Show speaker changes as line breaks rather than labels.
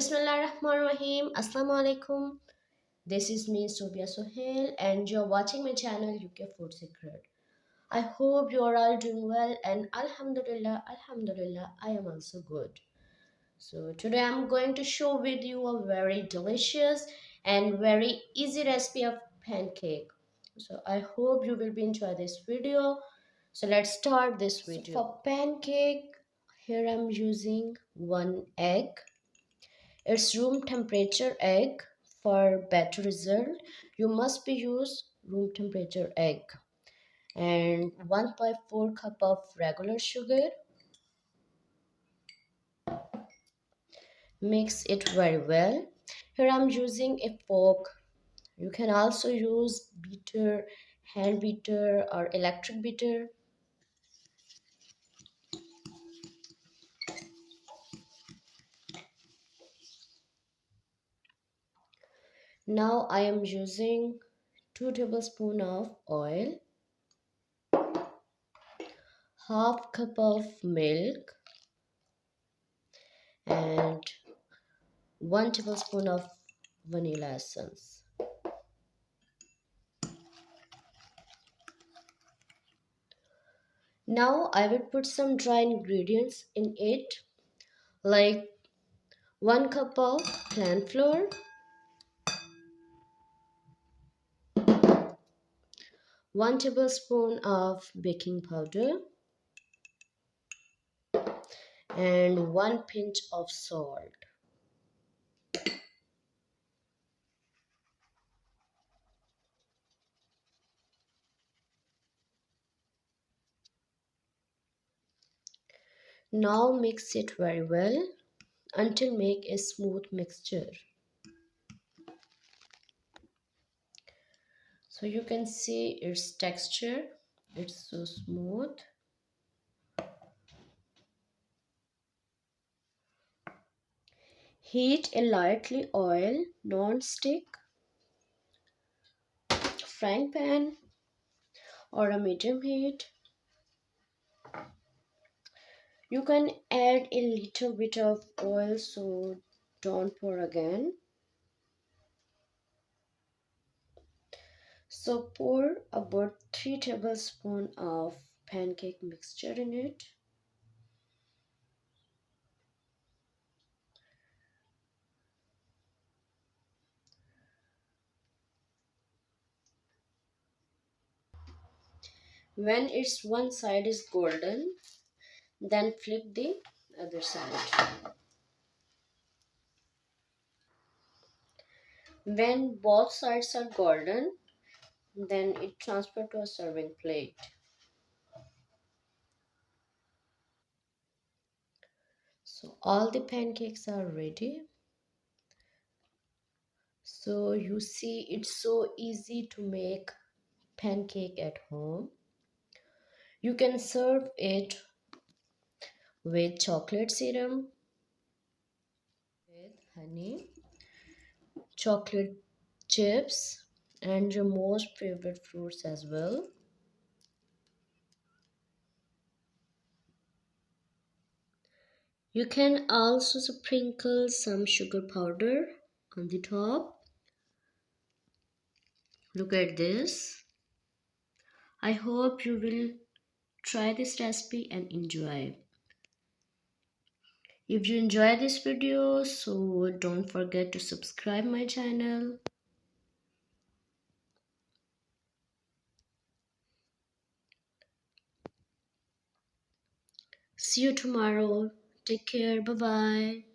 Bismillahirrahmanirrahim. Assalamu alaikum. This is me, Sobia Sohail, and you're watching my channel UK Food Secret. I hope you are all doing well, and Alhamdulillah, I am also good. So today I'm going to show with you a very delicious and very easy recipe of pancake. So I hope you will be enjoy this video. So let's start this video. So for pancake, here I'm using 1 egg. It's room temperature egg. For better result, you must be use room temperature egg. And 1/4 cup of regular sugar. Mix it very well. Here I'm using a fork. You can also use beater, hand beater or electric beater. Now I am using 2 tablespoons of oil, half cup of milk, and 1 tablespoon of vanilla essence. Now I will put some dry ingredients in it, like 1 cup of plant flour, 1 tablespoon of baking powder, and 1 pinch of salt. Now mix it very well until make a smooth mixture. So you can see its texture, it's so smooth. Heat a lightly oil non-stick frying pan or a medium heat. You can add a little bit of oil, so don't pour again. So pour about 3 tablespoons of pancake mixture in it. When it's one side is golden, then flip the other side. When both sides are golden, then it transfer to a serving plate. So all the pancakes are ready. So you see, it's so easy to make pancake at home. You can serve it with chocolate syrup, with honey, chocolate chips, and your most favorite fruits as well. You can also sprinkle some sugar powder on the top. Look at this. I hope you will try this recipe and enjoy. If you enjoy this video, so don't forget to subscribe my channel. See you tomorrow. Take care. Bye bye.